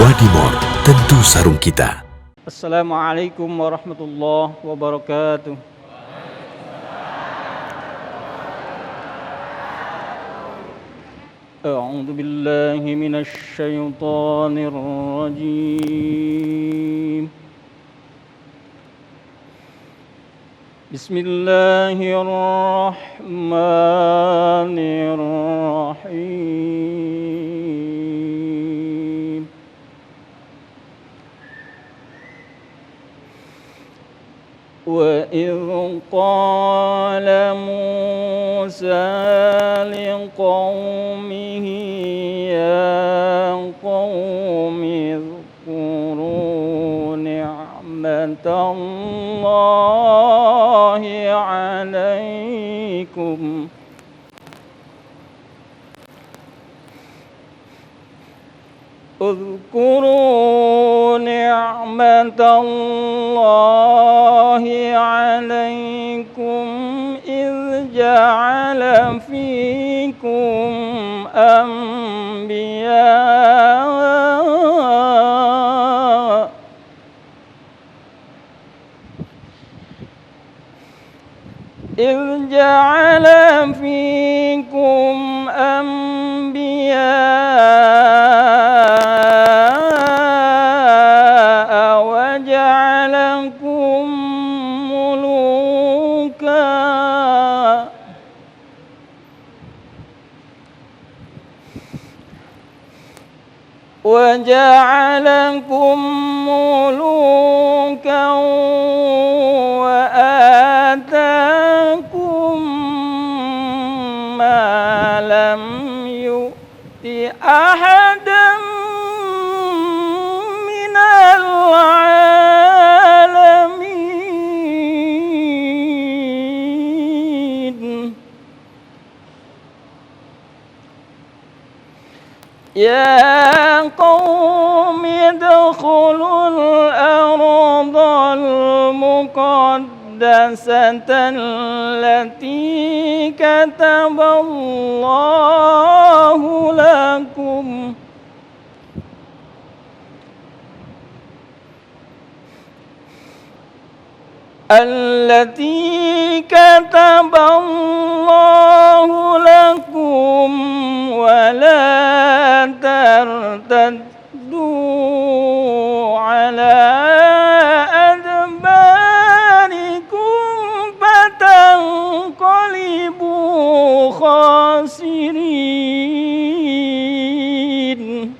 Wadimor, tentu sarung kita. Assalamualaikum warahmatullahi wabarakatuh. أعوذ بالله من الشيطان الرجيم. بسم الله الرحمن الرحيم. وإذ قال موسى لقومه يا قوم اذكروا نعمة الله عليكم اذكروا نعمة الله عليكم إذ جعل فيكم أنبياء وجعلكم ملوكا وآتاكم ما لم يؤت أحدا من العالمين. يا قوم ادخلوا الأرض المقدسة التي كتب الله لكم ولا ترتدوا على أدباركم فتنقلبوا خاسرين.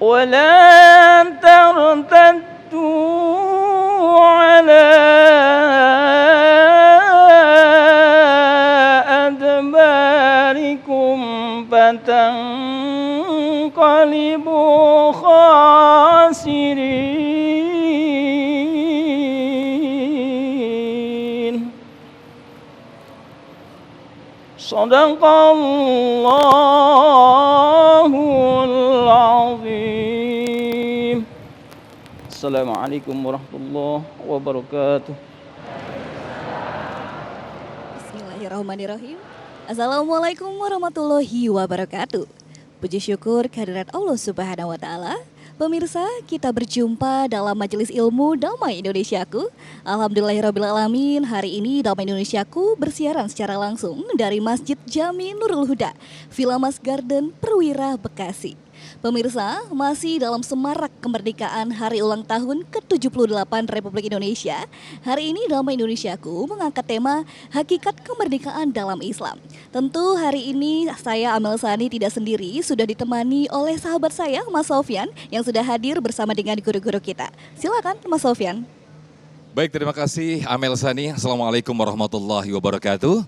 ولا ترتدوا على أدباركم فتنقلبوا خاسرين. صدق الله العظيم. Assalamualaikum warahmatullahi wabarakatuh. Bismillahirrahmanirrahim. Assalamualaikum warahmatullahi wabarakatuh. Puji syukur kehadirat Allah Subhanahu wa taala. Pemirsa, kita berjumpa dalam Majelis Ilmu Damai Indonesiaku. Alhamdulillahirrabbilalamin, hari ini Damai Indonesiaku bersiaran secara langsung dari Masjid Jami Nurul Huda, Villa Mas Garden, Perwira, Bekasi. Pemirsa, masih dalam semarak kemerdekaan hari ulang tahun ke-78 Republik Indonesia. Hari ini Damai Indonesiaku mengangkat tema Hakikat Kemerdekaan dalam Islam. Tentu hari ini saya Amel Sani tidak sendiri, sudah ditemani oleh sahabat saya Mas Sofyan yang sudah hadir bersama dengan guru-guru kita. Silakan Mas Sofyan. Baik, terima kasih Amel Sani. Assalamualaikum warahmatullahi wabarakatuh.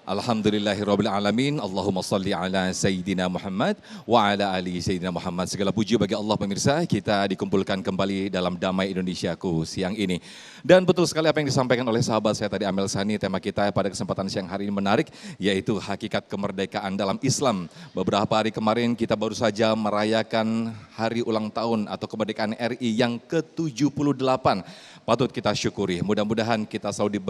Alhamdulillahirrabbilalamin. Allahumma salli ala Sayyidina Muhammad wa ala ali Sayyidina Muhammad. Segala puji bagi Allah pemirsa, kita dikumpulkan kembali dalam Damai Indonesiaku siang ini. Dan betul sekali apa yang disampaikan oleh sahabat saya tadi Amel Sani, tema kita pada kesempatan siang hari ini menarik, yaitu hakikat kemerdekaan dalam Islam. Beberapa hari kemarin kita baru saja merayakan hari ulang tahun atau kemerdekaan RI yang ke-78. Patut kita syukuri, mudah-mudahan kita selalu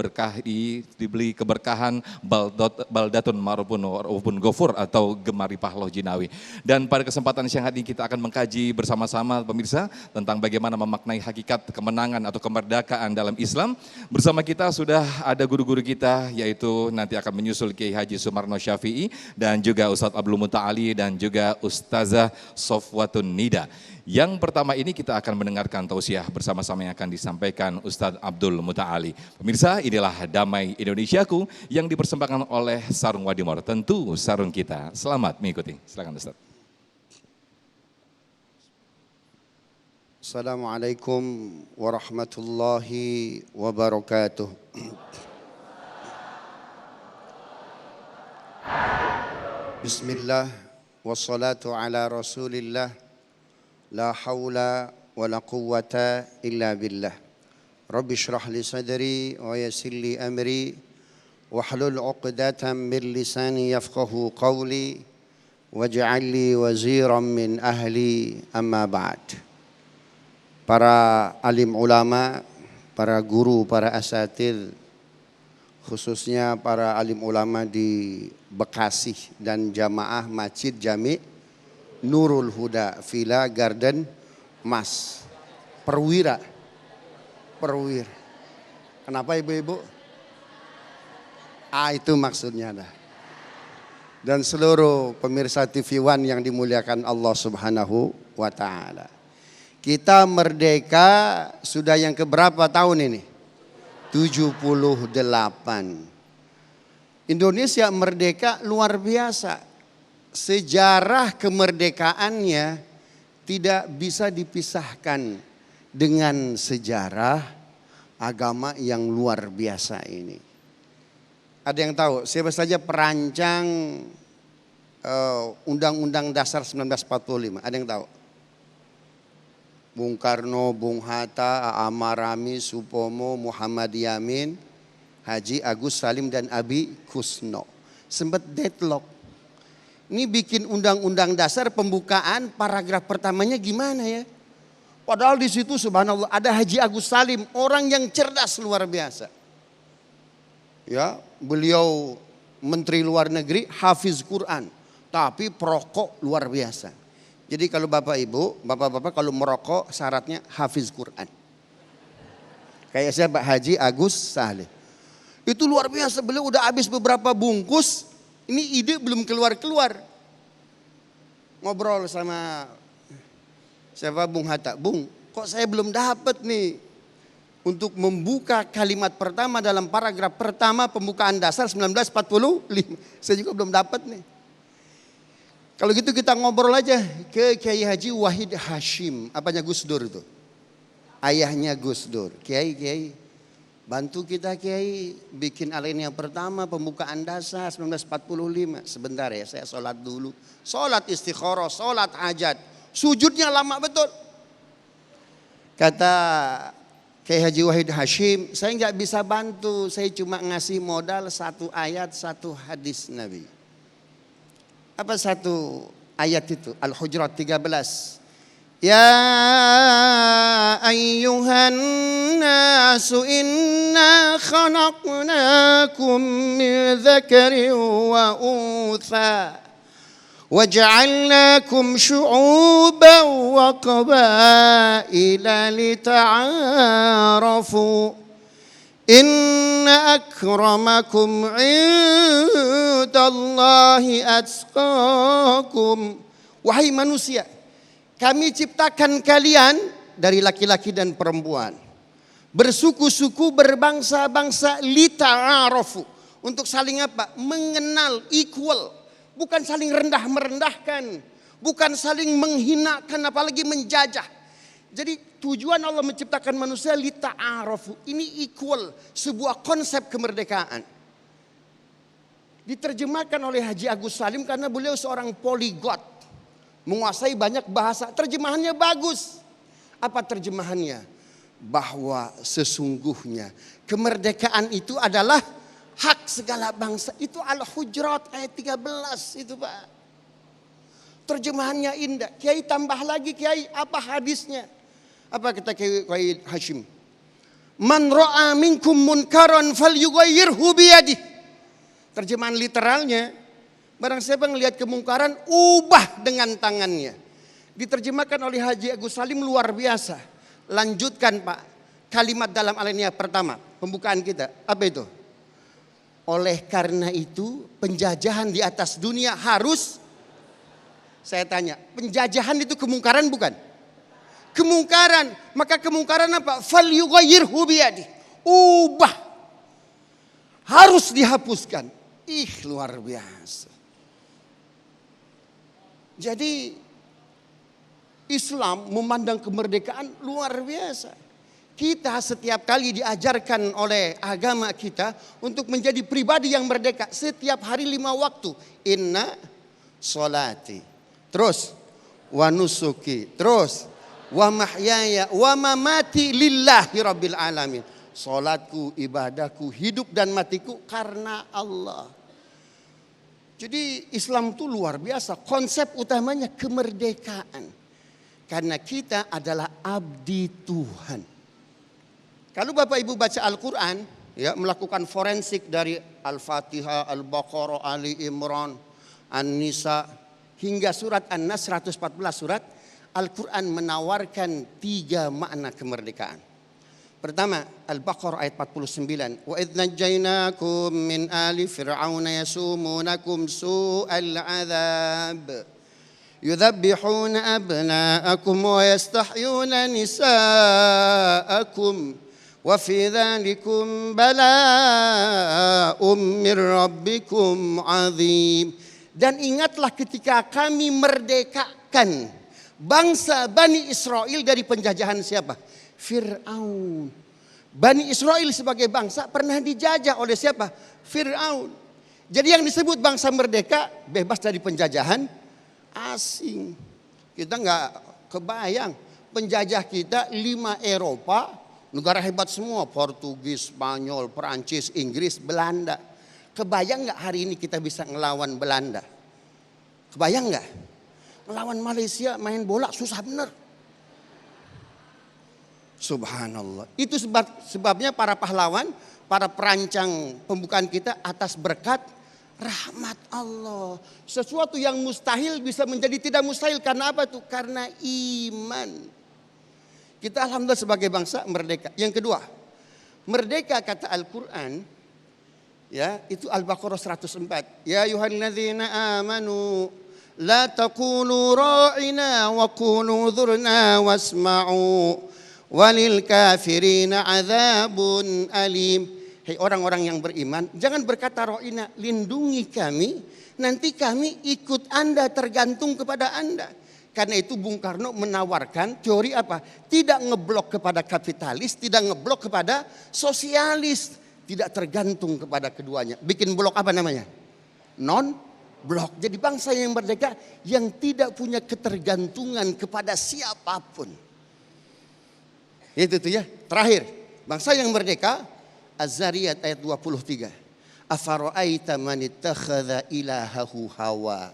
diberi keberkahan, baldar baldatun maupun gofur atau Gemari Pahlau Jinawi. Dan pada kesempatan siang hari ini kita akan mengkaji bersama-sama pemirsa tentang bagaimana memaknai hakikat kemenangan atau kemerdekaan dalam Islam. Bersama kita sudah ada guru-guru kita, yaitu nanti akan menyusul Kiai Haji Sumarno Syafi'i dan juga Ustadz Abdul Muta'ali dan juga Ustazah Sofwatun Nida. Yang pertama ini kita akan mendengarkan tausiah bersama-sama yang akan disampaikan Ustadz Abdul Muta'ali. Pemirsa, inilah Damai Indonesiaku yang dipersembahkan oleh Sarung Wadimor. Tentu sarung kita. Selamat mengikuti. Silakan Ustadz. Assalamualaikum warahmatullahi wabarakatuh. Bismillah wassalatu ala rasulillah. La hawla wa la quwwata illa billah. Rabbi shrah li sadri wa yassir li amri wahlul 'uqdatam min lisani yafqahu qawli waj'al li waziran min ahli amma ba'd. Para alim ulama, para guru, para asatidz, khususnya para alim ulama di Bekasi dan jamaah Masjid Jami' Nurul Huda Villa Garden Mas Perwira. Kenapa ibu-ibu? Itu maksudnya dah. Dan seluruh pemirsa TV One yang dimuliakan Allah Subhanahu wa taala. Kita merdeka sudah yang keberapa tahun ini? 78. Indonesia merdeka luar biasa. Sejarah kemerdekaannya tidak bisa dipisahkan dengan sejarah agama yang luar biasa ini. Ada yang tahu siapa saja perancang Undang-Undang Dasar 1945? Ada yang tahu? Bung Karno, Bung Hatta, Amar Rami, Supomo, Muhammad Yamin, Haji Agus Salim dan Abi Kusno. Sempat deadlock. Ini bikin undang-undang dasar pembukaan paragraf pertamanya gimana ya? Padahal di situ subhanallah ada Haji Agus Salim, orang yang cerdas luar biasa. Ya, beliau Menteri Luar Negeri, hafiz Quran, tapi perokok luar biasa. Jadi kalau Bapak Ibu, Bapak-bapak kalau merokok syaratnya hafiz Quran. Kayak saya Pak Haji Agus Salim. Itu luar biasa, beliau udah habis beberapa bungkus. Ini ide belum keluar-keluar. Ngobrol sama siapa Bung Hatta. Bung, kok saya belum dapat nih untuk membuka kalimat pertama dalam paragraf pertama pembukaan dasar 1945. Saya juga belum dapat nih. Kalau gitu kita ngobrol aja ke Kiai Haji Wahid Hashim. Apanya Gus Dur itu? Ayahnya Gus Dur. Kiai. Bantu kita Kiai bikin alinea pertama pembukaan dasar 1945. Sebentar ya, saya sholat dulu. Sholat istikharah, sholat hajat. Sujudnya lama betul. Kata Kiai Haji Wahid Hashim, saya nggak bisa bantu. Saya cuma ngasih modal satu ayat, satu hadis Nabi. Apa satu ayat itu? Al-Hujurat 13. Ya ayyuhan nasu inna khalaqnakum min dzakarin wa untha waja'alnakum syu'uban wa qabaila lita'arafu inna akramakum 'indallahi atqakum. Wahai manusia, kami ciptakan kalian dari laki-laki dan perempuan. Bersuku-suku, berbangsa-bangsa, lita'arafu. Untuk saling apa? Mengenal, equal. Bukan saling rendah merendahkan. Bukan saling menghinakan, apalagi menjajah. Jadi tujuan Allah menciptakan manusia lita'arafu. Ini equal, sebuah konsep kemerdekaan. Diterjemahkan oleh Haji Agus Salim karena beliau seorang polyglot. Menguasai banyak bahasa, terjemahannya bagus. Apa terjemahannya? Bahwa sesungguhnya kemerdekaan itu adalah hak segala bangsa. Itu Al-Hujurat ayat 13 itu Pak. Terjemahannya indah. Kiai tambah lagi Kiai, apa hadisnya? Apa kata Kiai Hashim? Man ra'a minkum munkaran falyughayyirhu biyadihi. Terjemahan literalnya, barang siapa melihat kemungkaran, ubah dengan tangannya. Diterjemahkan oleh Haji Agus Salim luar biasa. Lanjutkan Pak, kalimat dalam alinea pertama, pembukaan kita. Apa itu? Oleh karena itu penjajahan di atas dunia harus, saya tanya, penjajahan itu kemungkaran bukan? Kemungkaran, maka kemungkaran apa? Falyughayyirhu biyadihi. Ubah. Harus dihapuskan. Luar biasa. Jadi Islam memandang kemerdekaan luar biasa. Kita setiap kali diajarkan oleh agama kita untuk menjadi pribadi yang merdeka. Setiap hari 5 waktu. Inna sholati. Terus. Wa nusuki. Terus. Wa mahyaya. Wa mamati lillahi rabbil alamin. Sholatku, ibadahku, hidup dan matiku karena Allah. Jadi Islam itu luar biasa. Konsep utamanya kemerdekaan. Karena kita adalah abdi Tuhan. Kalau Bapak Ibu baca Al-Quran, ya, melakukan forensik dari Al-Fatihah, Al-Baqarah, Ali Imran, An-Nisa, hingga surat An-Nas 114 surat, Al-Quran menawarkan 3 makna kemerdekaan. Pertama, Al-Baqarah ayat 49. Wa idh najjaynakum min ali fir'auna yasumunakum su'al 'adzab. Yudhabbihuna abna'akum wa yastahyuna nisa'akum. Wa fi dhalikum bala'um min rabbikum 'adzim. Dan ingatlah ketika kami merdekakan bangsa Bani Israel dari penjajahan siapa? Fir'aun. Bani Israel sebagai bangsa pernah dijajah oleh siapa? Fir'aun. Jadi yang disebut bangsa merdeka bebas dari penjajahan asing. Kita nggak kebayang penjajah kita 5 Eropa, negara hebat semua, Portugis, Spanyol, Perancis, Inggris, Belanda. Kebayang nggak hari ini kita bisa ngelawan Belanda? Kebayang nggak? Ngelawan Malaysia main bola susah bener. Subhanallah. Itu sebabnya para pahlawan, para perancang pembukaan kita atas berkat rahmat Allah. Sesuatu yang mustahil bisa menjadi tidak mustahil. Karena apa tuh? Karena iman. Kita alhamdulillah sebagai bangsa merdeka. Yang kedua, merdeka kata Al-Quran, ya, itu Al-Baqarah 104. Ya ayyuhalladzina amanu la taqulu ra'ina wa qulu dhurna wasma'u. Walil kafirina adzabun alim. Hei orang-orang yang beriman, jangan berkata ro'ina, lindungi kami, nanti kami ikut Anda, tergantung kepada Anda. Karena itu Bung Karno menawarkan teori apa? Tidak ngeblok kepada kapitalis, tidak ngeblok kepada sosialis, tidak tergantung kepada keduanya. Bikin blok apa namanya? Non-blok. Jadi bangsa yang merdeka yang tidak punya ketergantungan kepada siapapun. Itu tuh ya. Terakhir, bangsa yang merdeka, Az-Zariyat ayat 23. Afara'aita man ittakhadha ilahahu hawa.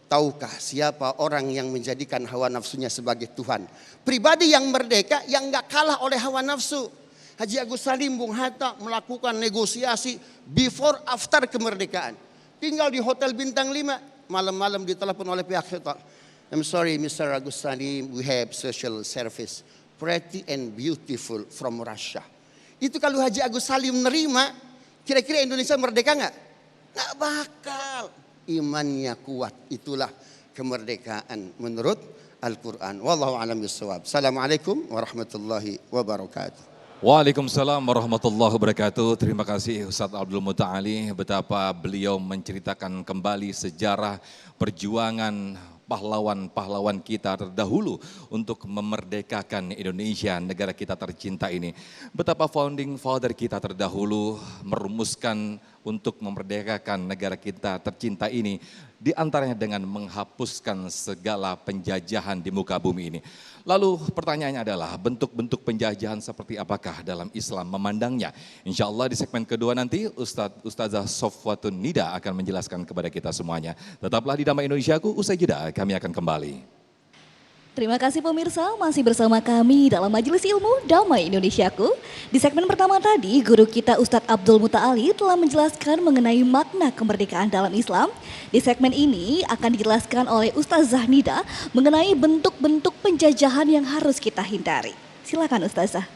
Tahukah siapa orang yang menjadikan hawa nafsunya sebagai Tuhan? Pribadi yang merdeka yang gak kalah oleh hawa nafsu. Haji Agus Salim, Bung Hatta melakukan negosiasi before after kemerdekaan. Tinggal di hotel bintang 5, malam-malam ditelepon oleh pihak hotel. I'm sorry Mr. Agus Salim, we have social service. Pretty and beautiful from Russia. Itu kalau Haji Agus Salim nerima, kira-kira Indonesia merdeka nggak? Nggak bakal. Imannya kuat, itulah kemerdekaan menurut Al-Quran. Wallahu a'lam bishawab. Assalamualaikum warahmatullahi wabarakatuh. Waalaikumsalam warahmatullahi wabarakatuh. Terima kasih Ustadz Abdul Muta'ali, betapa beliau menceritakan kembali sejarah perjuangan pahlawan-pahlawan kita terdahulu untuk memerdekakan Indonesia, negara kita tercinta ini. Betapa founding father kita terdahulu merumuskan untuk memerdekakan negara kita tercinta ini, di antaranya dengan menghapuskan segala penjajahan di muka bumi ini. Lalu pertanyaannya adalah bentuk-bentuk penjajahan seperti apakah dalam Islam memandangnya? Insya Allah di segmen kedua nanti Ustazah Sofwatun Nida akan menjelaskan kepada kita semuanya. Tetaplah di Damai Indonesiaku, usai jeda kami akan kembali. Terima kasih pemirsa, masih bersama kami dalam Majelis Ilmu Damai Indonesiaku. Di segmen pertama tadi, guru kita Ustadz Abdul Muta'ali telah menjelaskan mengenai makna kemerdekaan dalam Islam. Di segmen ini akan dijelaskan oleh Ustazah Nida mengenai bentuk-bentuk penjajahan yang harus kita hindari. Silakan Ustazah.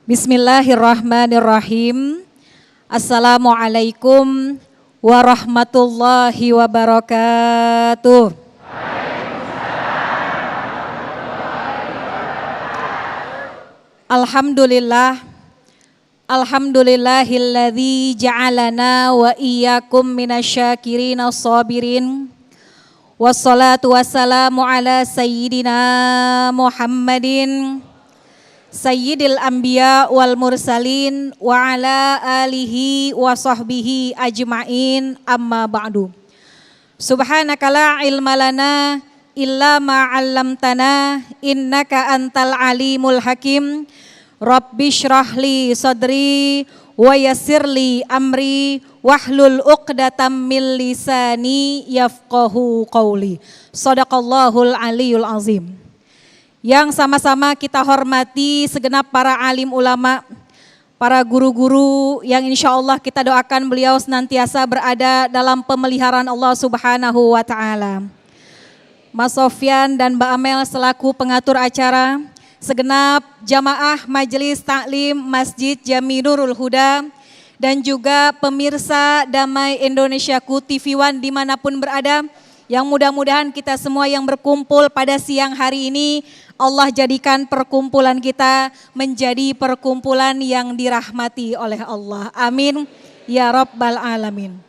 Bismillahirrahmanirrahim. Assalamualaikum warahmatullahi wabarakatuh. Alhamdulillah. Alhamdulillahilladzi ja'alana wa iyyakum minasyakirin as-sabirin. Wassalatu wassalamu ala sayyidina Muhammadin Sayyidil Anbiya wal Mursalin wa ala alihi wa sahbihi ajma'in amma ba'du. Subhanaka la ilma lana illa ma 'allamtana innaka antal alimul hakim. Rabbi shrahli sadri wa yassirli amri wahlul 'uqdatam min lisani yafqahu qawli. Shadaqallahul aliyul azim. Yang sama-sama kita hormati segenap para alim ulama, para guru-guru yang insya Allah kita doakan beliau senantiasa berada dalam pemeliharaan Allah Subhanahu wa Ta'ala. Mas Sofyan dan Mbak Amel selaku pengatur acara, segenap jamaah Majelis Taklim Masjid Jami Nurul Huda, dan juga pemirsa Damai Indonesiaku TV One dimanapun berada, yang mudah-mudahan kita semua yang berkumpul pada siang hari ini, Allah jadikan perkumpulan kita menjadi perkumpulan yang dirahmati oleh Allah. Amin. Ya Rabbal Alamin.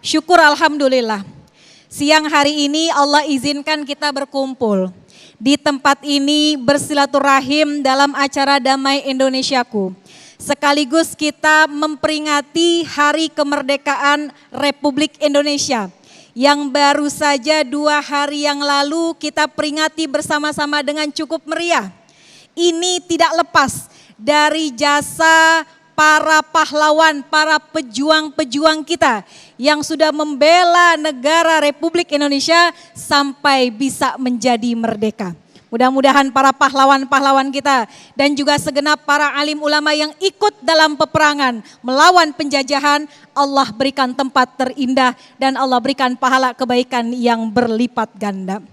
Syukur Alhamdulillah. Siang hari ini Allah izinkan kita berkumpul di tempat ini bersilaturahim dalam acara Damai Indonesiaku. Sekaligus kita memperingati Hari Kemerdekaan Republik Indonesia yang baru saja 2 hari yang lalu kita peringati bersama-sama dengan cukup meriah. Ini tidak lepas dari jasa para pahlawan, para pejuang-pejuang kita yang sudah membela negara Republik Indonesia sampai bisa menjadi merdeka. Mudah-mudahan para pahlawan-pahlawan kita dan juga segenap para alim ulama yang ikut dalam peperangan melawan penjajahan, Allah berikan tempat terindah dan Allah berikan pahala kebaikan yang berlipat ganda.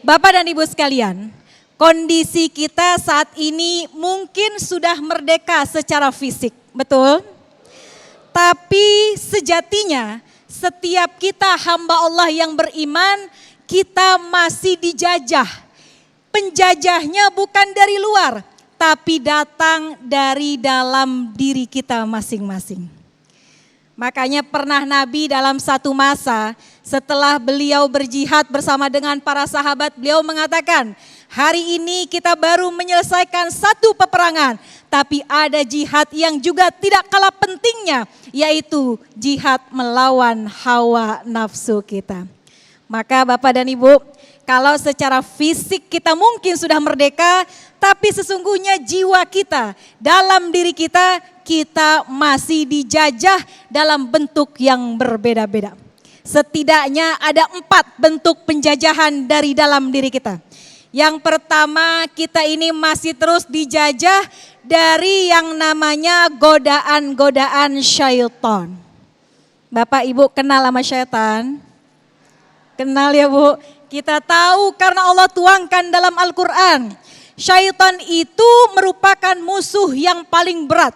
Bapak dan Ibu sekalian, kondisi kita saat ini mungkin sudah merdeka secara fisik, betul? Tapi sejatinya setiap kita hamba Allah yang beriman, kita masih dijajah. Penjajahnya bukan dari luar, tapi datang dari dalam diri kita masing-masing. Makanya pernah Nabi dalam satu masa setelah beliau berjihad bersama dengan para sahabat, beliau mengatakan, hari ini kita baru menyelesaikan satu peperangan, tapi ada jihad yang juga tidak kalah pentingnya, yaitu jihad melawan hawa nafsu kita. Maka Bapak dan Ibu, kalau secara fisik kita mungkin sudah merdeka, tapi sesungguhnya jiwa kita, dalam diri kita, kita masih dijajah dalam bentuk yang berbeda-beda. Setidaknya ada 4 bentuk penjajahan dari dalam diri kita. Yang pertama, kita ini masih terus dijajah dari yang namanya godaan-godaan syaitan. Bapak Ibu kenal sama syaitan? Kenal ya Bu? Kita tahu karena Allah tuangkan dalam Al-Quran. Syaitan itu merupakan musuh yang paling berat.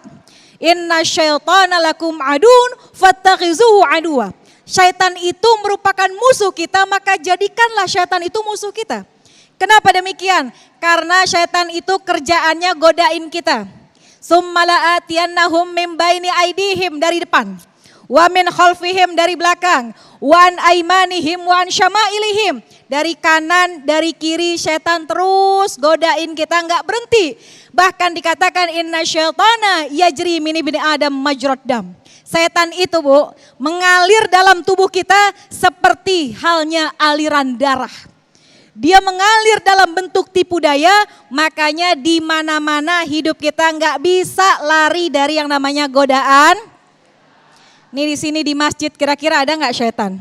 Inna syaitana lakum adun fattakhizuhu aduwa. Syaitan itu merupakan musuh kita, maka jadikanlah syaitan itu musuh kita. Kenapa demikian? Karena syaitan itu kerjaannya godain kita. Summa la'atiyannahum min baini aidihim dari depan. Wa min khalfihim dari belakang. Wa an aimanihim wa an syama'ilihim. Dari kanan, dari kiri syaitan terus godain kita nggak berhenti. Bahkan dikatakan inna syaitana yajri min ibni adam majrad dam. Setan itu Bu mengalir dalam tubuh kita seperti halnya aliran darah. Dia mengalir dalam bentuk tipu daya, makanya di mana-mana hidup kita nggak bisa lari dari yang namanya godaan Nih di sini di masjid kira-kira ada nggak syaitan?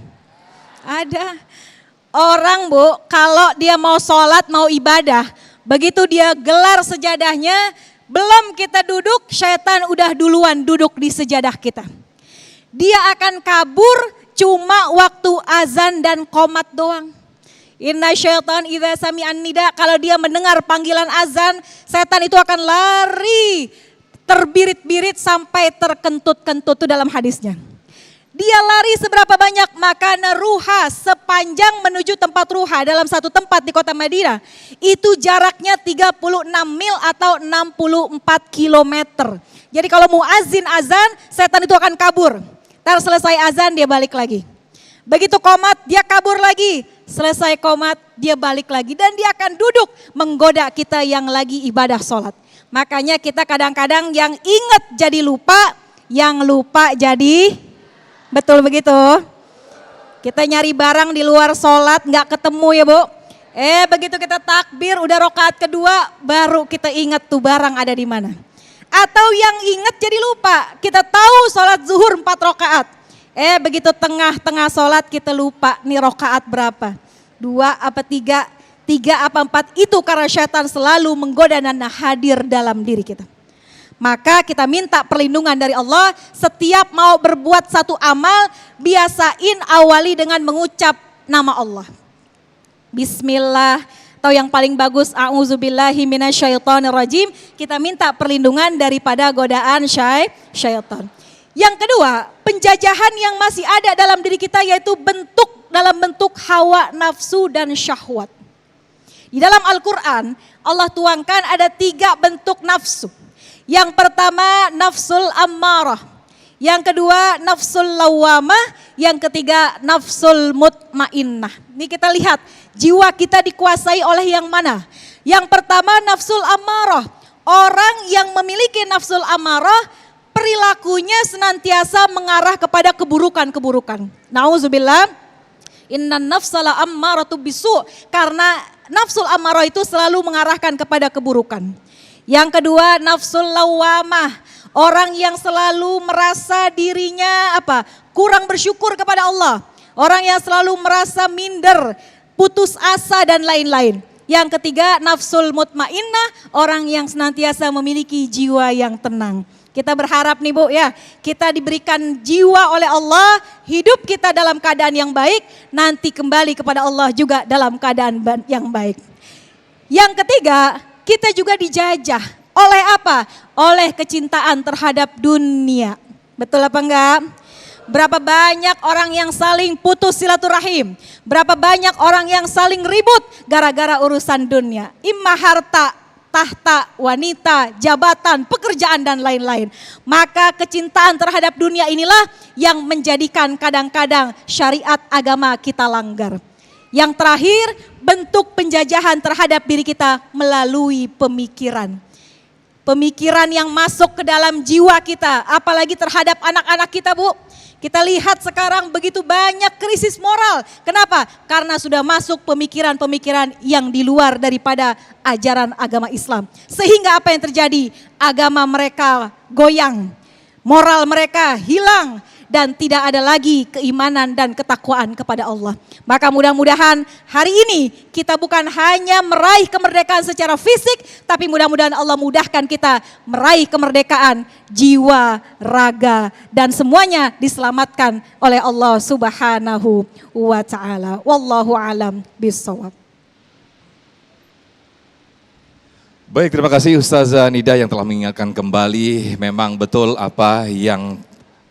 Ada. Orang Bu, kalau dia mau sholat, mau ibadah, begitu dia gelar sejadahnya, belum kita duduk, syaitan udah duluan duduk di sejadah kita. Dia akan kabur cuma waktu azan dan qomat doang. Inna syaitan idza sami'an nida, kalau dia mendengar panggilan azan, setan itu akan lari terbirit-birit sampai terkentut-kentut, itu dalam hadisnya. Dia lari seberapa banyak, maka ruha sepanjang menuju tempat ruha dalam satu tempat di kota Madinah, itu jaraknya 36 mil atau 64 kilometer. Jadi kalau muazin azan, setan itu akan kabur. Ntar selesai azan dia balik lagi. Begitu qomat dia kabur lagi. Selesai qomat dia balik lagi. Dan dia akan duduk menggoda kita yang lagi ibadah sholat. Makanya kita kadang-kadang yang ingat jadi lupa, yang lupa jadi, betul begitu? Kita nyari barang di luar sholat gak ketemu ya Bu. Begitu kita takbir udah rakaat kedua baru kita ingat tuh barang ada di mana. Atau yang ingat jadi lupa, kita tahu sholat zuhur 4 rakaat. Begitu tengah-tengah sholat kita lupa nih rakaat berapa. 2 apa 3, 3 apa 4, itu karena syaitan selalu menggoda dan hadir dalam diri kita. Maka kita minta perlindungan dari Allah, setiap mau berbuat satu amal, biasain awali dengan mengucap nama Allah. Bismillah, atau yang paling bagus a'udzubillahi minasyaitonirrajim, kita minta perlindungan daripada godaan syaitan. Yang kedua, penjajahan yang masih ada dalam diri kita yaitu dalam bentuk hawa nafsu dan syahwat. Di dalam Al-Quran Allah tuangkan ada 3 bentuk nafsu. Yang pertama nafsul ammarah, yang kedua nafsul lawamah, yang ketiga nafsul mutmainnah. Ini kita lihat jiwa kita dikuasai oleh yang mana. Yang pertama nafsul ammarah, orang yang memiliki nafsul ammarah perilakunya senantiasa mengarah kepada keburukan-keburukan. Nauzubillah, innan nafsala ammaratu bisu, karena nafsul ammarah itu selalu mengarahkan kepada keburukan. Yang kedua nafsul lawamah, orang yang selalu merasa dirinya kurang bersyukur kepada Allah. Orang yang selalu merasa minder, putus asa dan lain-lain. Yang ketiga nafsul mutmainnah, orang yang senantiasa memiliki jiwa yang tenang. Kita berharap nih Bu ya, kita diberikan jiwa oleh Allah, hidup kita dalam keadaan yang baik, nanti kembali kepada Allah juga dalam keadaan yang baik. Yang ketiga, kita juga dijajah oleh apa? Oleh kecintaan terhadap dunia. Betul apa enggak? Berapa banyak orang yang saling putus silaturahim, berapa banyak orang yang saling ribut gara-gara urusan dunia. Imma harta, tahta, wanita, jabatan, pekerjaan dan lain-lain. Maka kecintaan terhadap dunia inilah yang menjadikan kadang-kadang syariat agama kita langgar. Yang terakhir, bentuk penjajahan terhadap diri kita melalui pemikiran. Pemikiran yang masuk ke dalam jiwa kita, apalagi terhadap anak-anak kita Bu. Kita lihat sekarang begitu banyak krisis moral. Kenapa? Karena sudah masuk pemikiran-pemikiran yang di luar daripada ajaran agama Islam. Sehingga apa yang terjadi? Agama mereka goyang, moral mereka hilang, dan tidak ada lagi keimanan dan ketakwaan kepada Allah. Maka mudah-mudahan hari ini kita bukan hanya meraih kemerdekaan secara fisik, tapi mudah-mudahan Allah mudahkan kita meraih kemerdekaan jiwa, raga, dan semuanya diselamatkan oleh Allah Subhanahu wa ta'ala. Wallahu alam bissawab. Baik, terima kasih Ustazah Nida yang telah mengingatkan kembali memang betul apa yang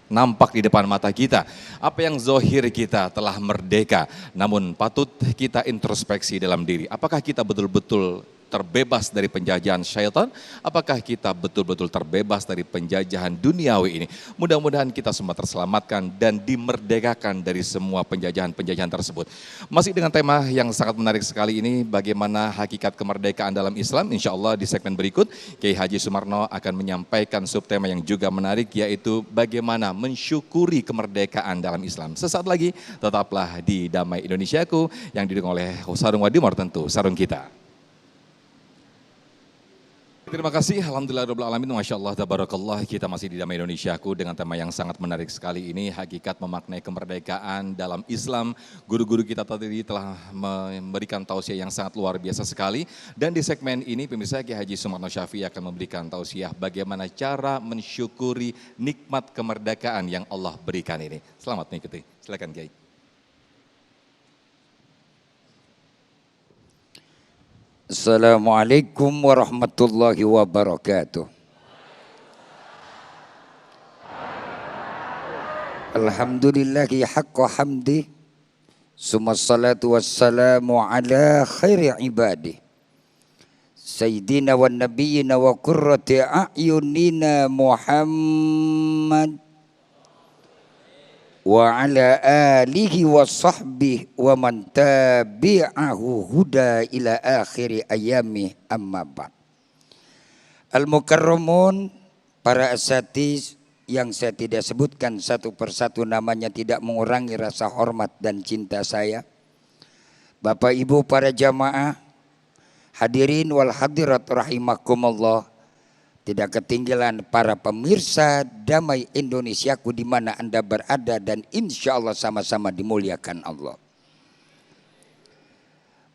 nampak di depan mata kita. Apa yang zohir kita telah merdeka, namun patut kita introspeksi dalam diri. Apakah kita betul-betul terbebas dari penjajahan syaitan? Apakah kita betul-betul terbebas dari penjajahan duniawi ini? Mudah-mudahan kita semua terselamatkan dan dimerdekakan dari semua penjajahan-penjajahan tersebut. Masih dengan tema yang sangat menarik sekali ini, bagaimana hakikat kemerdekaan dalam Islam. Insya Allah di segmen berikut, Kiai Haji Sumarno akan menyampaikan subtema yang juga menarik, yaitu bagaimana mensyukuri kemerdekaan dalam Islam. Sesaat lagi, tetaplah di Damai Indonesiaku yang didukung oleh Sarung Wadimor, tentu Sarung Kita. Terima kasih, alhamdulillahirrahmanirrahim, Masya Allah, tabarakallah. Kita masih di Damai Indonesiaku dengan tema yang sangat menarik sekali ini, hakikat memaknai kemerdekaan dalam Islam. Guru-guru kita tadi telah memberikan tausiah yang sangat luar biasa sekali. Dan di segmen ini pemirsa, Kiai Haji Sumarno Syafi'i akan memberikan tausiah bagaimana cara mensyukuri nikmat kemerdekaan yang Allah berikan ini. Selamat mengikuti, silakan Kiai. Assalamualaikum warahmatullahi wabarakatuh. Alhamdulillahi haqqa hamdi. Summa salatu wassalamu ala khairi ibadi. Sayyidina wa nabiyina wa qurrati a'yunina Muhammad. Wa ala alihi wa sahbihi wa man tabi'ahu huda ila akhiri ayami amma ba'd. Al-Mukarramun, para asatiz yang saya tidak sebutkan satu persatu namanya tidak mengurangi rasa hormat dan cinta saya. Bapak Ibu para jamaah, hadirin wal hadirat rahimakumullah. Tidak ketinggalan para pemirsa Damai Indonesiaku di mana Anda berada dan insya Allah sama-sama dimuliakan Allah.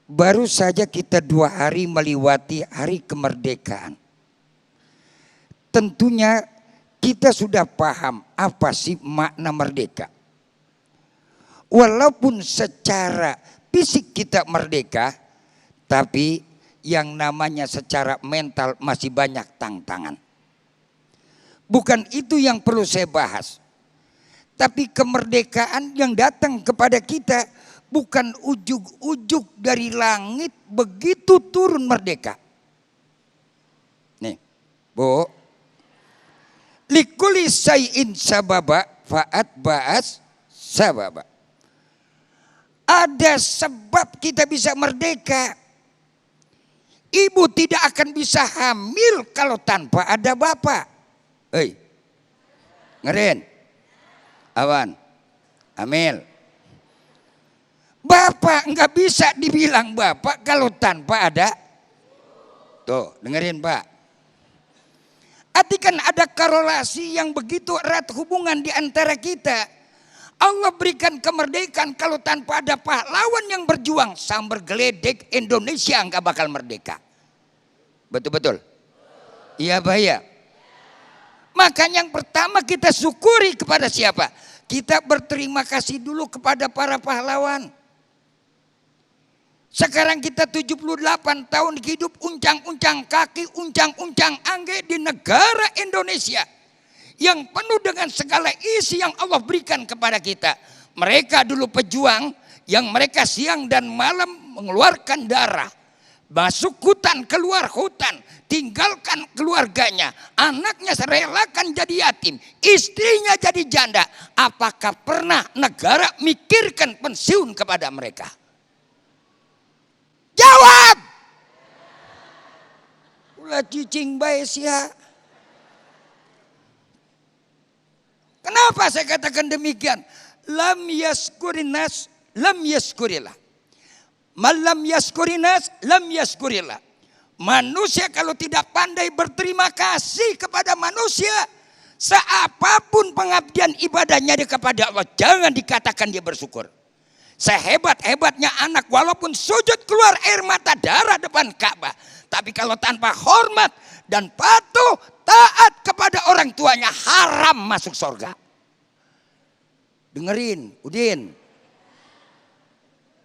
Baru saja kita 2 hari melewati hari kemerdekaan. Tentunya kita sudah paham apa sih makna merdeka. Walaupun secara fisik kita merdeka, tapi yang namanya secara mental masih banyak tantangan. Bukan itu yang perlu saya bahas. Tapi kemerdekaan yang datang kepada kita bukan ujug-ujug dari langit begitu turun merdeka. Nih, Bu. Likuli say'in sababa fa'at ba'as sababa. Ada sebab kita bisa merdeka. Ibu tidak akan bisa hamil kalau tanpa ada bapak. Hei, ngeren, awan, hamil. Bapak nggak bisa dibilang bapak kalau tanpa ada. Tuh, dengerin Pak. Artikan ada korelasi yang begitu erat hubungan di antara kita. Allah berikan kemerdekaan kalau tanpa ada pahlawan yang berjuang sambar geledek Indonesia nggak bakal merdeka. Betul-betul? Iya Pak ya? Makanya yang pertama kita syukuri kepada siapa? Kita berterima kasih dulu kepada para pahlawan. Sekarang kita 78 tahun hidup uncang-uncang kaki, uncang-uncang angge di negara Indonesia. Yang penuh dengan segala isi yang Allah berikan kepada kita. Mereka dulu pejuang yang mereka siang dan malam mengeluarkan darah. Masuk hutan, keluar hutan, tinggalkan keluarganya. Anaknya serelakan jadi yatim, istrinya jadi janda. Apakah pernah negara mikirkan pensiun kepada mereka? Jawab! Ulah cicing bae sia. Kenapa saya katakan demikian? Lam yaskurinas, lam yaskurillah. Malam yaskurinas, lam yaskurillah. Manusia kalau tidak pandai berterima kasih kepada manusia, seapapun pengabdian ibadahnya kepada Allah, jangan dikatakan dia bersyukur. Sehebat-hebatnya anak walaupun sujud keluar air mata darah depan Ka'bah, tapi kalau tanpa hormat dan patuh taat kepada orang tuanya haram masuk surga. Dengerin, Udin.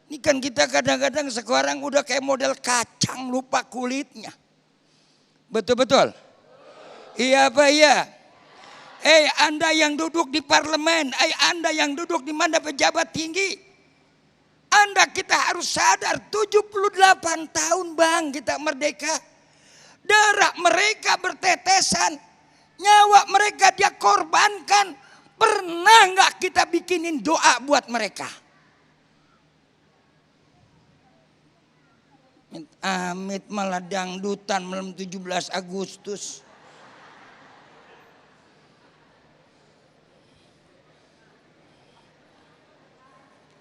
Ini kan kita kadang-kadang sekarang udah kayak model kacang lupa kulitnya. Betul-betul? Iya apa iya? Anda yang duduk di parlemen, Anda yang duduk di mana pejabat tinggi. Anda kita harus sadar 78 tahun Bang kita merdeka. Darah mereka bertetesan, nyawa mereka dia korbankan. Pernah nggak kita bikinin doa buat mereka? Amit malah dangdutan malam 17 Agustus.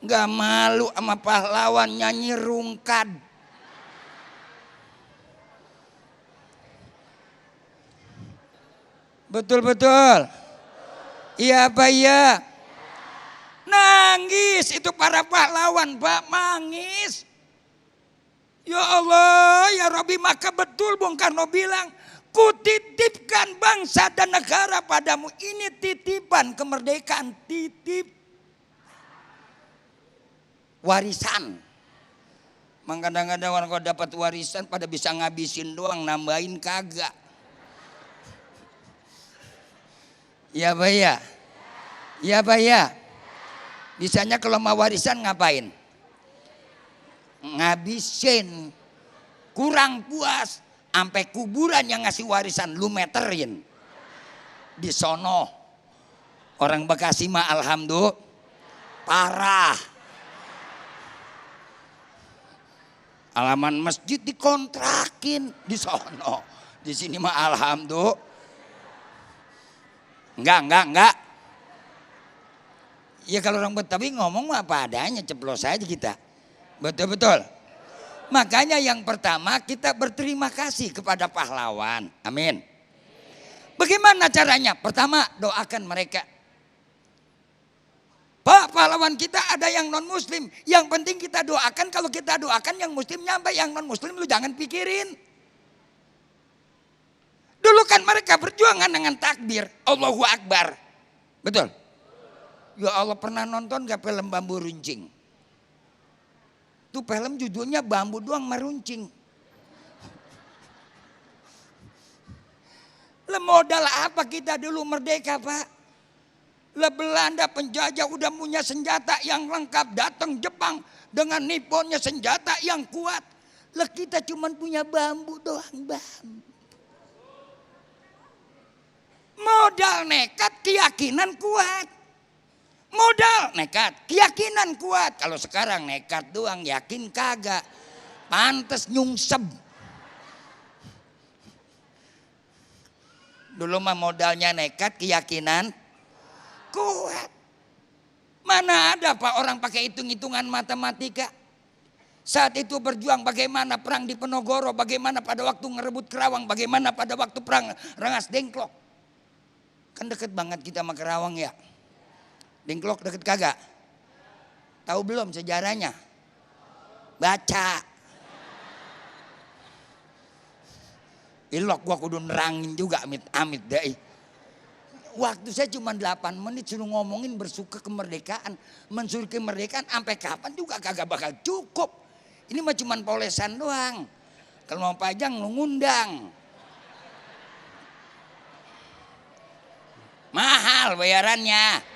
Gak malu sama pahlawan nyanyi rungkad. Betul-betul. Iya apa iya? Nangis itu para pahlawan Pak, nangis. Ya Allah, ya Rabbi, maka betul Bung Karno bilang, kutitipkan bangsa dan negara padamu. Ini titipan kemerdekaan, titip warisan. Maka kadang-kadang orang kalau dapat warisan pada bisa ngabisin doang, nambahin kagak. Ya Pak ya? Ya Pak ya? Bisanya kalau mau warisan ngapain? Ngabisin. Kurang puas. Sampai kuburan yang ngasih warisan lu meterin. Di sono. Orang Bekasi mah alhamdulillah parah. Halaman masjid dikontrakin di sono. Di sini mah alhamdulillah. Enggak. Ya kalau orang Betawi ngomong apa adanya, ceplos aja kita. Betul-betul. Makanya yang pertama kita berterima kasih kepada pahlawan. Amin. Bagaimana caranya? Pertama doakan mereka. Pak, pahlawan kita ada yang non muslim. Yang penting kita doakan, kalau kita doakan yang muslim nyampe, yang non muslim lu jangan pikirin. Dulu kan mereka berjuangan dengan takbir, Allahu Akbar. Betul? Ya Allah, pernah nonton gak film Bambu Runcing? Itu film judulnya bambu doang meruncing. Lah modal apa kita dulu merdeka Pak? Lah Belanda penjajah udah punya senjata yang lengkap. Datang Jepang dengan Nipponnya senjata yang kuat. Lah kita cuman punya bambu doang, bambu. Modal nekat, keyakinan kuat. Modal nekat, keyakinan kuat. Kalau sekarang nekat doang, yakin kagak. Pantes nyungsep. Dulu mah modalnya nekat, keyakinan kuat. Mana ada Pak orang pakai hitung-hitungan matematika. Saat itu berjuang bagaimana perang di Penogoro, bagaimana pada waktu ngerebut Kerawang, bagaimana pada waktu perang Rengas Dengklok. Kan deket banget kita sama Kerawang ya. Dengklok deket kagak? Tahu belum sejarahnya? Baca. Ilok gua kudu nerangin juga amit-amit deh. Waktu saya cuma 8 menit suruh ngomongin bersuka kemerdekaan. Mensuruh kemerdekaan sampai kapan juga kagak bakal cukup. Ini mah cuma polesan doang. Kalau mau pajang lu ngundang. Mahal bayarannya.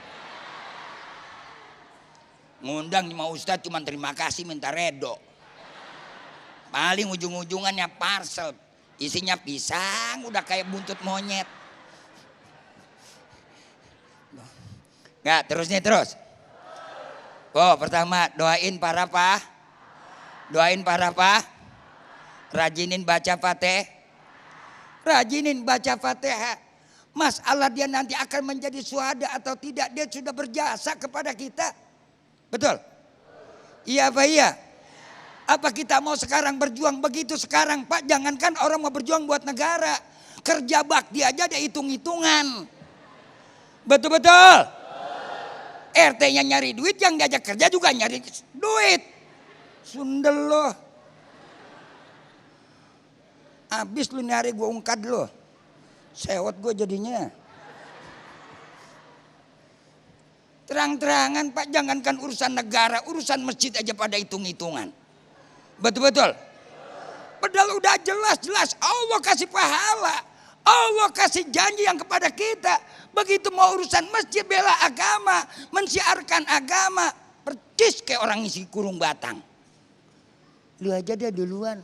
Ngundang sama Ustadz cuma terima kasih minta redo. Paling ujung-ujungannya parcel. Isinya pisang udah kayak buntut monyet. Nggak, terus. Oh, pertama doain para apa? Doain para apa? Rajinin baca Fatihah. Rajinin baca Fatihah. Masalah dia nanti akan menjadi syuhada atau tidak, dia sudah berjasa kepada kita. Betul? Iya apa iya? Apa kita mau sekarang berjuang begitu sekarang Pak? Jangankan orang mau berjuang buat negara. Kerja bakti aja ada hitung-hitungan. Betul-betul? RT-nya nyari duit, yang diajak kerja juga nyari duit. Sundel loh. Abis lu nyari gue ungkad loh. Sewot gue jadinya. Terang-terangan Pak, jangankan urusan negara, urusan masjid aja pada hitung-hitungan. Betul-betul. Padahal udah jelas-jelas Allah kasih pahala. Allah kasih janji yang kepada kita. Begitu mau urusan masjid, bela agama, mensiarkan agama, percis kayak orang ngisi kurung batang. Lu aja dia duluan.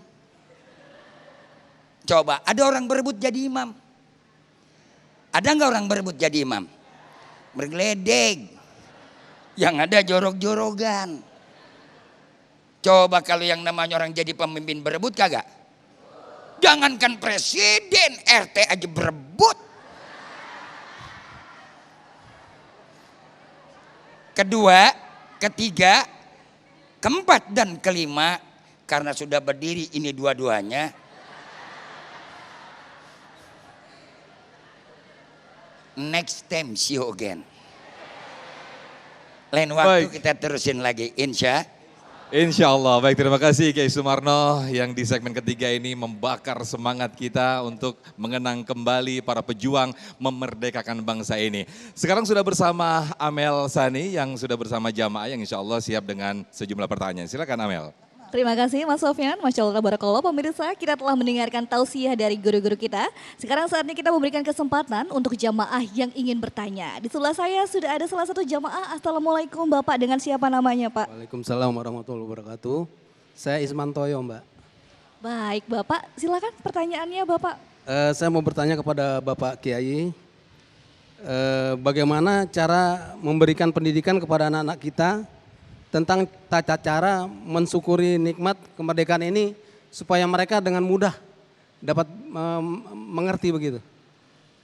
Coba, ada orang berebut jadi imam. Ada nggak orang berebut jadi imam? Bergeledek. Yang ada jorok-jorogan. Coba kalau yang namanya orang jadi pemimpin berebut kagak? Jangankan presiden, RT aja berebut. Kedua, ketiga, keempat dan kelima, karena sudah berdiri ini dua-duanya. next time see you again. Lain waktu Baik. kita terusin lagi, insya. Insya Allah. Baik, terima kasih Kiai Sumarno yang di segmen ketiga ini membakar semangat kita untuk mengenang kembali para pejuang memerdekakan bangsa ini. Sekarang sudah bersama Amel Sani yang sudah bersama jamaah yang insya Allah siap dengan sejumlah pertanyaan. Silakan Amel. Terima kasih Mas Sofyan, Masya Allah Barakallah. Pemirsa, kita telah mendengarkan tausiah dari guru-guru kita. Sekarang saatnya kita memberikan kesempatan untuk jamaah yang ingin bertanya. Di sebelah saya sudah ada salah satu jamaah. Assalamualaikum Bapak, dengan siapa namanya Pak? Waalaikumsalam warahmatullahi wabarakatuh. Saya Ismantoyo, Mbak. Baik Bapak, silakan pertanyaannya Bapak. Saya mau bertanya kepada Bapak Kiai, bagaimana cara memberikan pendidikan kepada anak-anak kita tentang tata cara mensyukuri nikmat kemerdekaan ini supaya mereka dengan mudah dapat mengerti begitu.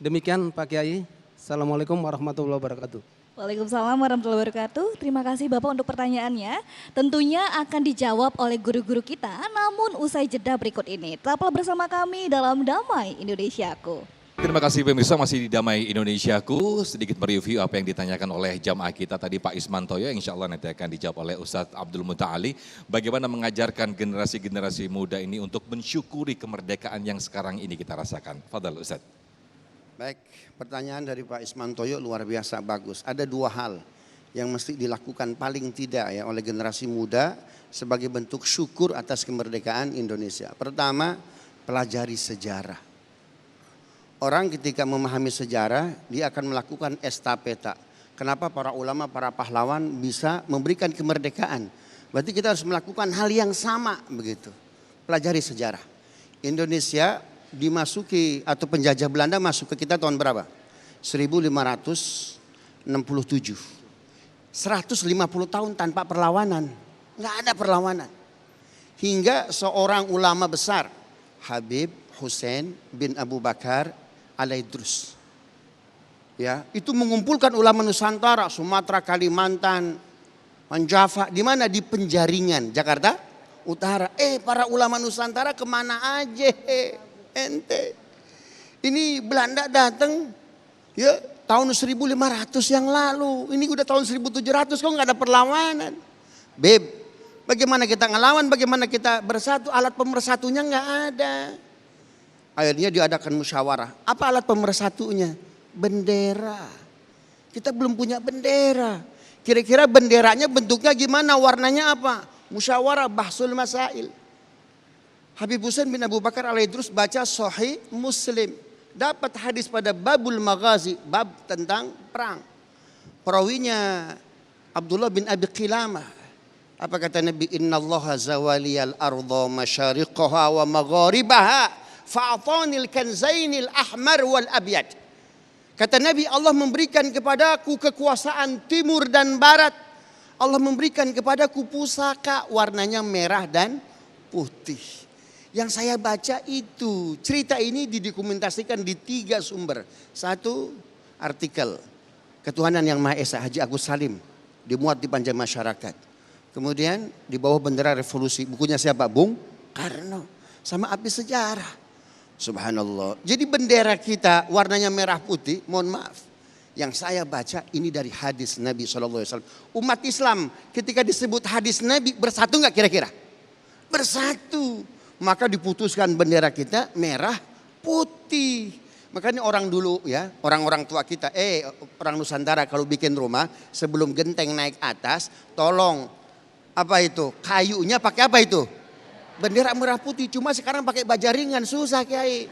Demikian Pak Kiai. Assalamualaikum warahmatullahi wabarakatuh. Waalaikumsalam warahmatullahi wabarakatuh. Terima kasih Bapak untuk pertanyaannya. Tentunya akan dijawab oleh guru-guru kita, namun usai jeda berikut ini. Tetaplah bersama kami dalam Damai Indonesiaku. Terima kasih pemirsa, masih di Damai Indonesiaku. Sedikit mereview apa yang ditanyakan oleh jamaah kita tadi Pak Ismantoyo. Insya Allah nanti akan dijawab oleh Ustadz Abdul Muta'ali. Bagaimana mengajarkan generasi-generasi muda ini untuk mensyukuri kemerdekaan yang sekarang ini kita rasakan. Fadal Ustadz. Baik, pertanyaan dari Pak Ismantoyo luar biasa bagus. Ada dua hal yang mesti dilakukan paling tidak ya oleh generasi muda sebagai bentuk syukur atas kemerdekaan Indonesia. Pertama, pelajari sejarah. Orang ketika memahami sejarah, dia akan melakukan estafeta. Kenapa para ulama, para pahlawan bisa memberikan kemerdekaan? Berarti kita harus melakukan hal yang sama begitu. Pelajari sejarah. Indonesia dimasuki atau penjajah Belanda masuk ke kita tahun berapa? 1567. 150 tahun tanpa perlawanan. Nggak ada perlawanan. Hingga seorang ulama besar, Habib Hussein bin Abu Bakar Al-Idrus. Ya, itu mengumpulkan ulama Nusantara, Sumatera, Kalimantan, Java, di mana di Penjaringan, Jakarta Utara. Para ulama Nusantara kemana aja ente? Ini Belanda datang ya tahun 1500 yang lalu. Ini udah tahun 1700 kok nggak ada perlawanan. Beb, bagaimana kita ngelawan, bagaimana kita bersatu, alat pemersatunya nggak ada. Akhirnya diadakan musyawarah. Apa alat pemersatunya? Bendera. Kita belum punya bendera. Kira-kira benderanya bentuknya gimana? Warnanya apa? Musyawarah bahsul masail. Habib Hussein bin Abu Bakar Al-Idrus baca Sahih Muslim. Dapat hadis pada Babul Maghazi, bab tentang perang. Perawinya Abdullah bin Abi Qilamah. Apa kata Nabi? Innallaha zawaliyal arda masyariqaha wa magharibaha. Fa'atanil kanzainil ahmar wal abyad. Kata Nabi, Allah memberikan kepadaku kekuasaan timur dan barat. Allah memberikan kepadaku pusaka warnanya merah dan putih. Yang saya baca itu, cerita ini didokumentasikan di 3 sumber. 1, artikel Ketuhanan Yang Maha Esa Haji Agus Salim, dimuat di Panja Masyarakat. Kemudian di bawah bendera revolusi, bukunya siapa? Bung Karno. Sama Api Sejarah. Subhanallah. Jadi bendera kita warnanya merah putih, mohon maaf. Yang saya baca ini dari hadis Nabi SAW. Umat Islam ketika disebut hadis Nabi bersatu nggak kira-kira? Bersatu. Maka diputuskan bendera kita merah putih. Makanya orang dulu ya, orang-orang tua kita, orang Nusantara kalau bikin rumah sebelum genteng naik atas, tolong apa itu? Kayunya pakai apa itu? Bendera merah putih, cuma sekarang pakai baja ringan, susah Kiai.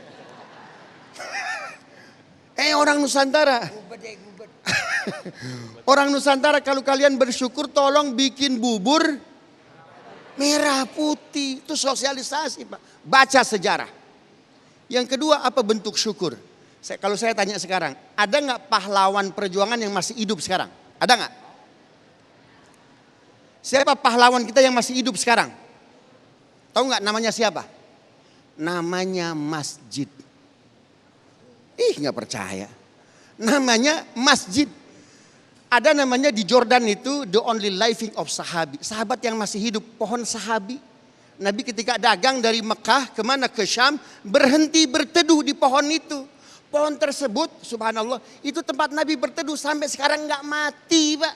Orang Nusantara. Orang Nusantara kalau kalian bersyukur tolong bikin bubur merah putih. Itu sosialisasi Pak. Baca sejarah. Yang kedua apa bentuk syukur? Kalau saya tanya sekarang, ada nggak pahlawan perjuangan yang masih hidup sekarang? Ada nggak? Siapa pahlawan kita yang masih hidup sekarang? Tahu nggak namanya siapa? Namanya masjid. Nggak percaya. Namanya masjid. Ada namanya di Jordan itu the only living of sahabi. Sahabat yang masih hidup, pohon sahabi. Nabi ketika dagang dari Mekah kemana ke Syam berhenti berteduh di pohon itu. Pohon tersebut, subhanallah, itu tempat Nabi berteduh sampai sekarang nggak mati, Pak.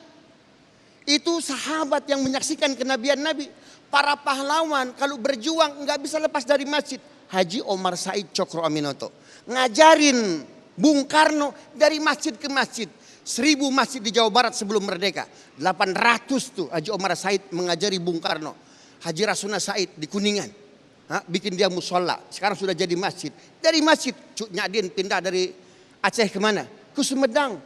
Itu sahabat yang menyaksikan kenabian Nabi. Para pahlawan kalau berjuang nggak bisa lepas dari masjid. Haji Omar Said Cokro Aminoto ngajarin Bung Karno dari masjid ke masjid. 1000 masjid di Jawa Barat sebelum merdeka. 800 tuh Haji Omar Said mengajari Bung Karno. Haji Rasuna Said di Kuningan. Bikin dia musola, sekarang sudah jadi masjid. Dari masjid, Cuk Nyadin pindah dari Aceh kemana? Ke Sumedang.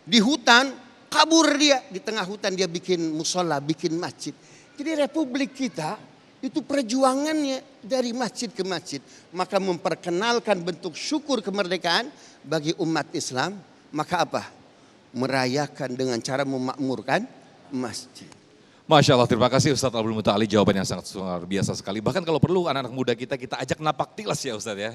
Di hutan, kabur dia. Di tengah hutan dia bikin musola, bikin masjid. Jadi republik kita, itu perjuangannya dari masjid ke masjid. Maka memperkenalkan bentuk syukur kemerdekaan bagi umat Islam. Maka apa? Merayakan dengan cara memakmurkan masjid. Masya Allah, terima kasih Ustadz Abdul Muta'ali, jawaban yang sangat luar biasa sekali. Bahkan kalau perlu anak-anak muda kita ajak napak tilas ya Ustadz ya.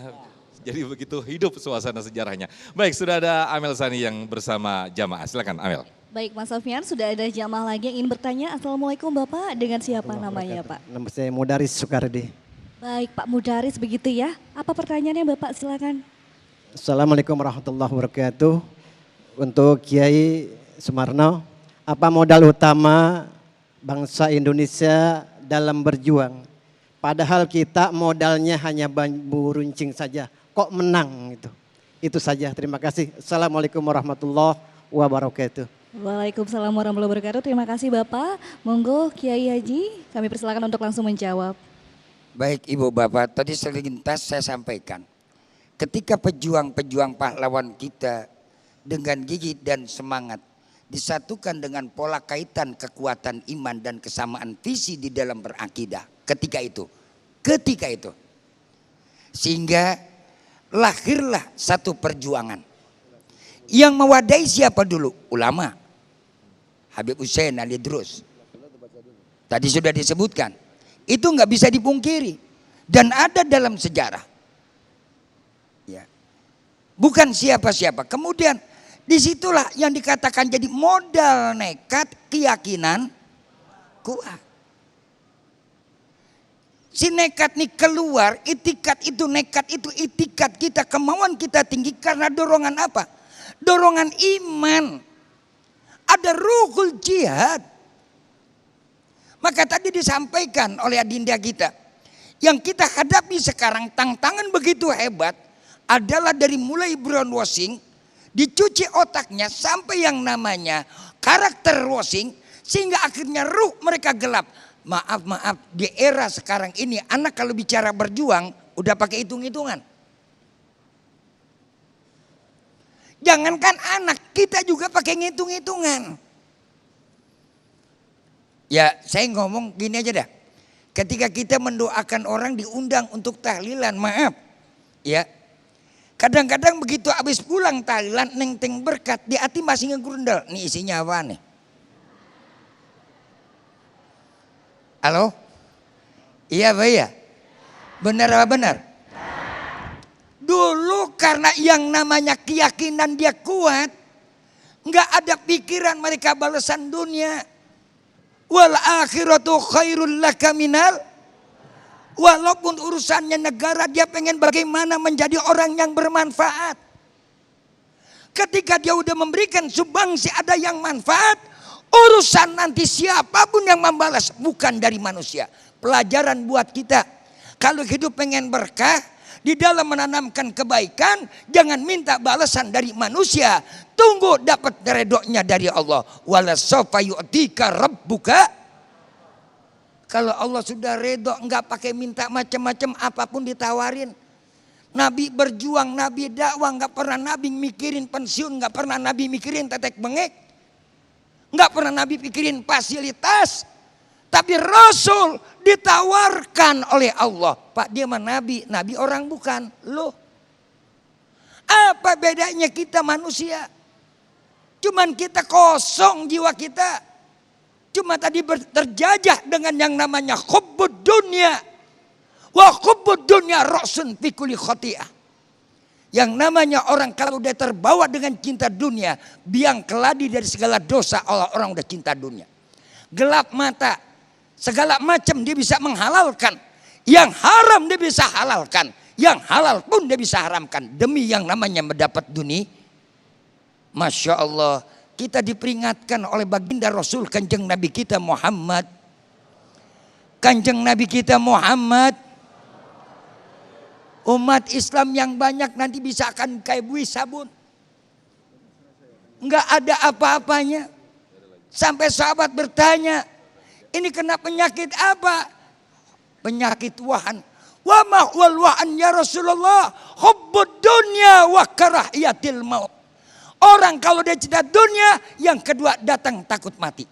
Jadi begitu hidup suasana sejarahnya. Baik, sudah ada Amel Sani yang bersama jamaah. Silakan Amel. Baik Mas Sofyan, sudah ada jamaah lagi yang ingin bertanya. Assalamualaikum Bapak, dengan siapa namanya Pak? Nama saya Mudaris Soekardi. Baik Pak Mudaris begitu ya. Apa pertanyaannya Bapak, silakan. Assalamualaikum warahmatullahi wabarakatuh. Untuk Kiai Sumarno, apa modal utama bangsa Indonesia dalam berjuang? Padahal kita modalnya hanya bambu runcing saja. Kok menang itu? Itu saja, terima kasih. Assalamualaikum warahmatullahi wabarakatuh. Waalaikumsalam warahmatullahi wabarakatuh. Terima kasih Bapak. Monggo Kiai Haji, kami persilakan untuk langsung menjawab. Baik Ibu Bapak, tadi selintas saya sampaikan. Ketika pejuang-pejuang pahlawan kita dengan gigih dan semangat disatukan dengan pola kaitan kekuatan iman dan kesamaan visi di dalam berakidah. Ketika itu. Sehingga lahirlah satu perjuangan. Yang mewadai siapa dulu? Ulama. Habib Hussein Ali Drus. Tadi sudah disebutkan. Itu nggak bisa dipungkiri. Dan ada dalam sejarah. Ya. Bukan siapa-siapa. Kemudian disitulah yang dikatakan jadi modal nekat, keyakinan kuat. Si nekat nih keluar, itikat itu itikat kita, kemauan kita tinggi karena dorongan apa? Dorongan iman. Ada ruhul jihad. Maka tadi disampaikan oleh adinda kita, yang kita hadapi sekarang tantangan begitu hebat adalah dari mulai brainwashing, dicuci otaknya sampai yang namanya karakter washing, sehingga akhirnya ruh mereka gelap. Maaf, di era sekarang ini anak kalau bicara berjuang udah pakai hitung-hitungan. Jangankan anak, kita juga pakai ngitung-hitungan. Ya saya ngomong gini aja dah. Ketika kita mendoakan orang diundang untuk tahlilan, maaf ya. Kadang-kadang begitu habis pulang tahlilan neng-teng berkat di hati masih ngegrundel. Nih isinya apa nih? Halo? Iya Pak ya? Benar apa benar? Dulu karena yang namanya keyakinan dia kuat, nggak ada pikiran mereka balasan dunia. Wal akhiratu khairul laka minal. Walaupun urusannya negara, dia pengen bagaimana menjadi orang yang bermanfaat. Ketika dia udah memberikan sumbangsi ada yang manfaat, urusan nanti siapapun yang membalas bukan dari manusia. Pelajaran buat kita. Kalau hidup pengen berkah, di dalam menanamkan kebaikan, jangan minta balasan dari manusia. Tunggu dapat redoknya dari Allah. Wala sawfa yu'tika rabbuka. Kalau Allah sudah redho, enggak pakai minta macam-macam, apapun ditawarin. Nabi berjuang, Nabi dakwah, enggak pernah Nabi mikirin pensiun, enggak pernah Nabi mikirin tetek bengek. Enggak pernah Nabi pikirin fasilitas. Tapi Rasul ditawarkan oleh Allah. Pak, dia mah Nabi, Nabi orang bukan. Loh, apa bedanya kita manusia? Cuman kita kosong jiwa kita. Cuma tadi terjajah dengan yang namanya hubbud dunya. Wa hubbud dunya ra'sun fi kulli khati'ah. Yang namanya orang kalau udah terbawa dengan cinta dunia, biang keladi dari segala dosa orang udah cinta dunia. Gelap mata, segala macam dia bisa menghalalkan. Yang haram dia bisa halalkan. Yang halal pun dia bisa haramkan demi yang namanya mendapat dunia. Masya Allah, kita diperingatkan oleh baginda Rasul Kanjeng Nabi kita Muhammad. Kanjeng Nabi kita Muhammad. Umat Islam yang banyak nanti bisa akan kayak buih sabun. Enggak ada apa-apanya. Sampai sahabat bertanya, ini kena penyakit apa? Penyakit wahan. Wa ma wal wahan ya Rasulullah? Hubbud dunya wa karahiyatil maut. Orang kalau dia cinta dunia, yang kedua datang takut mati.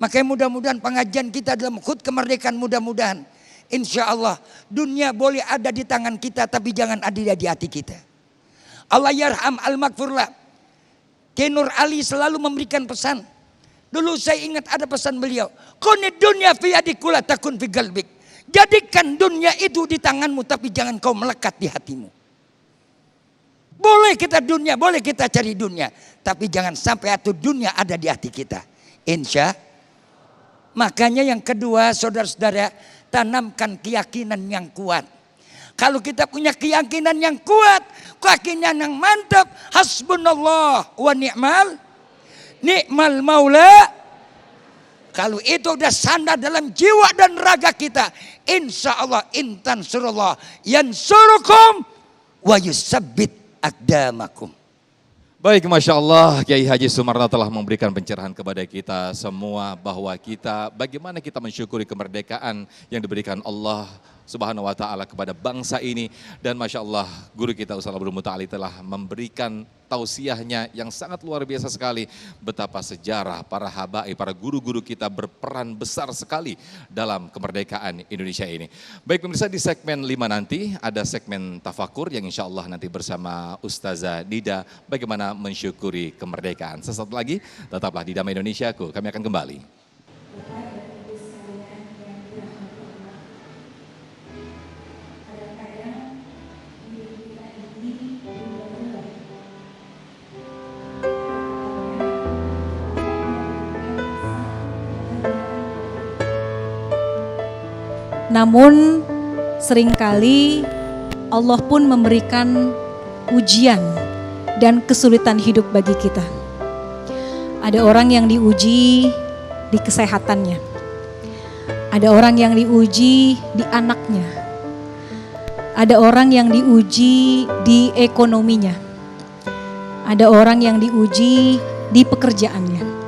Makanya mudah-mudahan pengajian kita dalam HUT kemerdekaan, mudah-mudahan insya Allah dunia boleh ada di tangan kita, tapi jangan ada di hati kita. Allah yarham al-maghfurlah. Kiai Nur Ali selalu memberikan pesan. Dulu saya ingat ada pesan beliau. Kunid dunya fi yadikula takun fi qalbik. Jadikan dunia itu di tanganmu, tapi jangan kau melekat di hatimu. Boleh kita dunia, boleh kita cari dunia, tapi jangan sampai atuh dunia ada di hati kita. Insya. Makanya yang kedua, saudara-saudara, tanamkan keyakinan yang kuat. Kalau kita punya keyakinan yang kuat, keyakinan yang mantap, hasbunallah wa ni'mal maula. Kalau itu udah sandar dalam jiwa dan raga kita, insya Allah intan surullah yansurukum wa yusabbit aqdamakum. Baik, Masya Allah, Kiai Haji Sumarno telah memberikan pencerahan kepada kita semua bahwa kita, bagaimana kita mensyukuri kemerdekaan yang diberikan Allah Subhanahu wa Ta'ala kepada bangsa ini. Dan Masya Allah, guru kita Ustaz Abdul Muta'ali telah memberikan tausiahnya yang sangat luar biasa sekali. Betapa sejarah para habaib, para guru-guru kita berperan besar sekali dalam kemerdekaan Indonesia ini. Baik pemirsa, di segmen 5 nanti ada segmen tafakur yang insya Allah nanti bersama Ustazah Nida bagaimana mensyukuri kemerdekaan. Sesaat lagi tetaplah di Damai Indonesiaku, kami akan kembali. Namun seringkali Allah pun memberikan ujian dan kesulitan hidup bagi kita. Ada orang yang diuji di kesehatannya. Ada orang yang diuji di anaknya. Ada orang yang diuji di ekonominya. Ada orang yang diuji di pekerjaannya.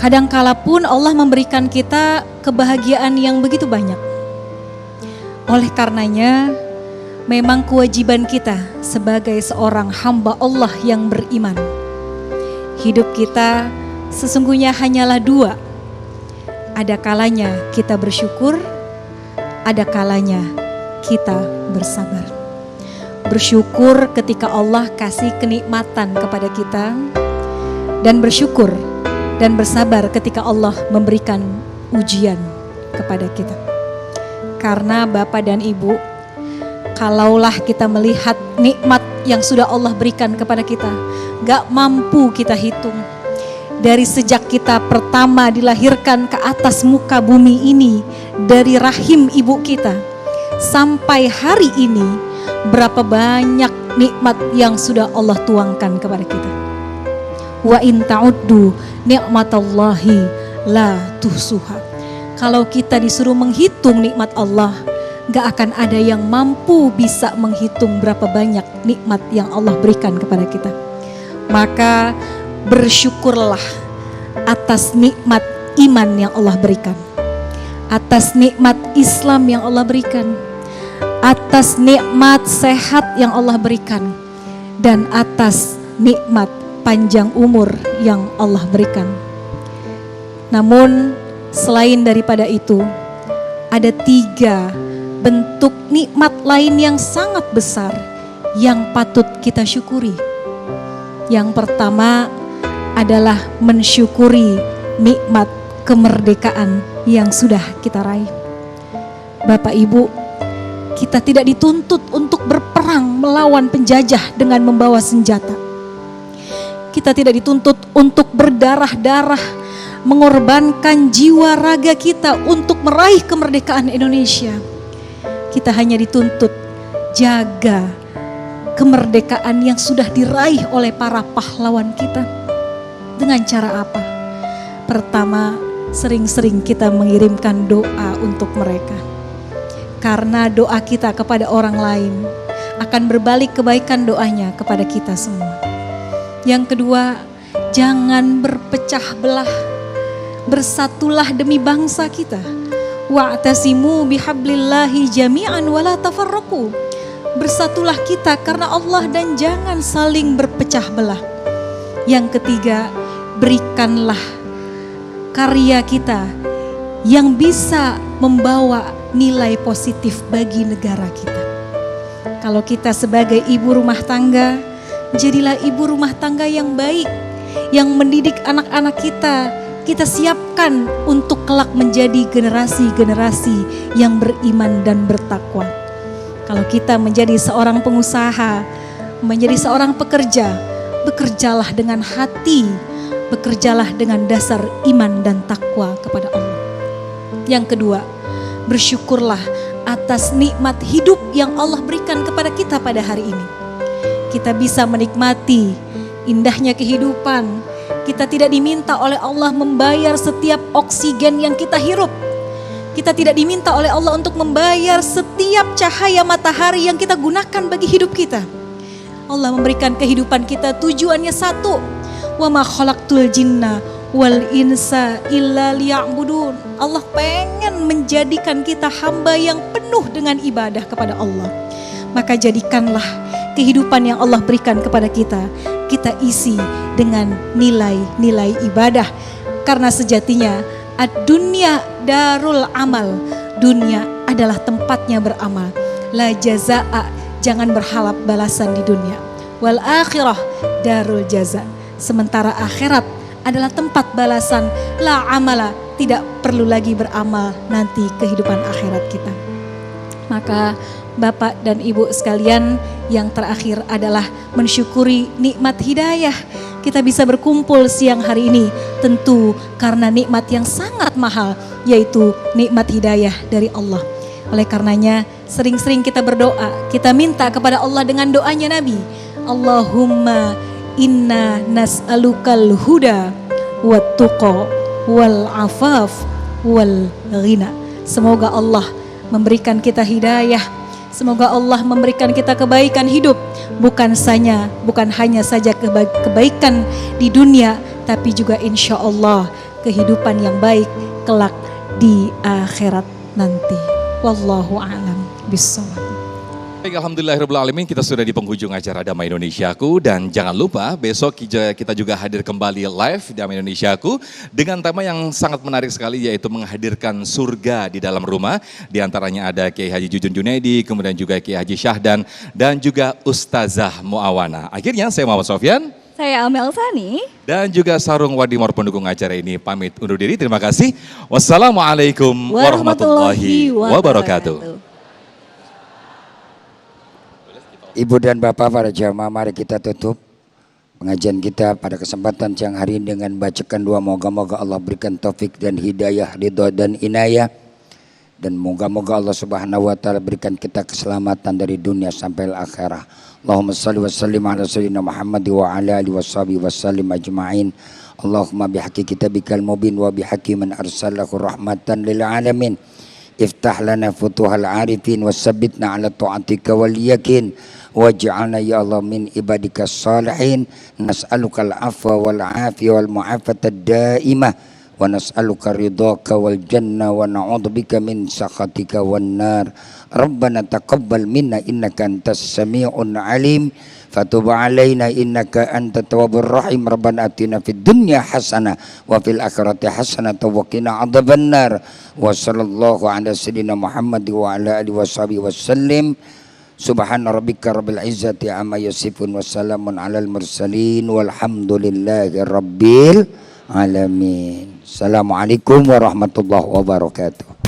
Kadangkala pun Allah memberikan kita kebahagiaan yang begitu banyak. Oleh karenanya, memang kewajiban kita sebagai seorang hamba Allah yang beriman. Hidup kita sesungguhnya hanyalah dua. Ada kalanya kita bersyukur, ada kalanya kita bersabar. Bersyukur ketika Allah kasih kenikmatan kepada kita, dan bersyukur dan bersabar ketika Allah memberikan ujian kepada kita. Karena Bapak dan Ibu, kalaulah kita melihat nikmat yang sudah Allah berikan kepada kita, gak mampu kita hitung. Dari sejak kita pertama dilahirkan ke atas muka bumi ini, dari rahim ibu kita, sampai hari ini, berapa banyak nikmat yang sudah Allah tuangkan kepada kita. Wa in ta'uddu ni'matallahi la tuhsuha. Kalau kita disuruh menghitung nikmat Allah, gak akan ada yang mampu bisa menghitung berapa banyak nikmat yang Allah berikan kepada kita. Maka bersyukurlah atas nikmat iman yang Allah berikan, atas nikmat Islam yang Allah berikan, atas nikmat sehat yang Allah berikan, dan atas nikmat panjang umur yang Allah berikan. Namun selain daripada itu, ada 3 bentuk nikmat lain yang sangat besar yang patut kita syukuri. Yang pertama adalah mensyukuri nikmat kemerdekaan yang sudah kita raih. Bapak Ibu, kita tidak dituntut untuk berperang melawan penjajah dengan membawa senjata. Kita tidak dituntut untuk berdarah-darah mengorbankan jiwa raga kita untuk meraih kemerdekaan Indonesia. Kita hanya dituntut jaga kemerdekaan yang sudah diraih oleh para pahlawan kita. Dengan cara apa? Pertama, sering-sering kita mengirimkan doa untuk mereka. Karena doa kita kepada orang lain akan berbalik kebaikan doanya kepada kita semua. Yang kedua, jangan berpecah belah. Bersatulah demi bangsa kita. Wa'tasimu bihablillahi jami'an wala tafarraqu. Bersatulah kita karena Allah dan jangan saling berpecah belah. Yang ketiga, berikanlah karya kita yang bisa membawa nilai positif bagi negara kita. Kalau kita sebagai ibu rumah tangga, jadilah ibu rumah tangga yang baik, yang mendidik anak-anak kita. Kita siapkan untuk kelak menjadi generasi-generasi yang beriman dan bertakwa. Kalau kita menjadi seorang pengusaha, menjadi seorang pekerja, bekerjalah dengan hati, bekerjalah dengan dasar iman dan takwa kepada Allah. Yang kedua, bersyukurlah atas nikmat hidup yang Allah berikan kepada kita pada hari ini. Kita bisa menikmati indahnya kehidupan. Kita tidak diminta oleh Allah membayar setiap oksigen yang kita hirup. Kita tidak diminta oleh Allah untuk membayar setiap cahaya matahari yang kita gunakan bagi hidup kita. Allah memberikan kehidupan kita tujuannya satu. Wa ma khalaqtul jinna wal insa illa liya'budun. Allah pengen menjadikan kita hamba yang penuh dengan ibadah kepada Allah. Maka jadikanlah kehidupan yang Allah berikan kepada kita isi dengan nilai-nilai ibadah. Karena sejatinya ad-dunya darul amal. Dunia adalah tempatnya beramal. La jazaa, jangan berharap balasan di dunia. Wal akhirah darul jaza. Sementara akhirat adalah tempat balasan. La amala, tidak perlu lagi beramal nanti kehidupan akhirat kita. Maka Bapak dan Ibu sekalian, yang terakhir adalah mensyukuri nikmat hidayah. Kita bisa berkumpul siang hari ini tentu karena nikmat yang sangat mahal, yaitu nikmat hidayah dari Allah. Oleh karenanya sering-sering kita berdoa, kita minta kepada Allah dengan doanya Nabi. Allahumma inna nas'alukal huda wat tuqa wal afaf wal ghina. Semoga Allah memberikan kita hidayah. Semoga Allah memberikan kita kebaikan hidup, bukan hanya saja kebaikan di dunia, tapi juga insya Allah kehidupan yang baik kelak di akhirat nanti. Wallahu a'lam bishawab. Baik, alhamdulillahirrahmanirrahim, kita sudah di penghujung acara Damai Indonesiaku, dan jangan lupa besok kita juga hadir kembali live Damai Indonesiaku dengan tema yang sangat menarik sekali, yaitu menghadirkan surga di dalam rumah. Di antaranya ada Kiai Haji Jujun Junaidi, kemudian juga Kiai Haji Syahdan, dan juga Ustazah Muawana. Akhirnya saya Muhammad Sofyan. Saya Amel Sani. Dan juga Sarung Wadimor pendukung acara ini pamit undur diri. Terima kasih. Wassalamualaikum warahmatullahi wabarakatuh. Ibu dan Bapak para jamaah, mari kita tutup pengajian kita pada kesempatan siang hari ini dengan bacakan doa. Moga-moga Allah berikan taufik dan hidayah, ridha dan inayah. Dan moga-moga Allah Subhanahu wa taala berikan kita keselamatan dari dunia sampai akhirah. Allahumma shalli wa sallim ala sayyidina Muhammad wa ala alihi washabihi wasallim ajma'in. Allahumma bihaqqi kitabikal mubin wa bihaqqi man arsalahu rahmatan lil alamin. Iftah lana futuhal arifin wasabbitna ala ta'atika wal yakin. Waj'alna ya Allah min ibadika salihin. Nas'alukal afwa wal afiyah wal mu'afata daimah. Wa nas'aluka ridhaka wal jannah wa na'udzubika min sakhatika wan nar. Rabbana taqabbal minna innaka antas sami'un alim. Fatub alaina innaka antat tawwabur rahim. Rabbana atina fid dunya hasanah wa fil akhirati hasanah wa qina adzabannar. Wa sallallahu ala sayyidina Muhammad wa ala alihi washabihi wasallim. Subhana rabbika rabbil izzati amma yasifun wa salamun alal mursalin walhamdulillahi rabbil alamin. Assalamualaikum warahmatullahi wabarakatuh.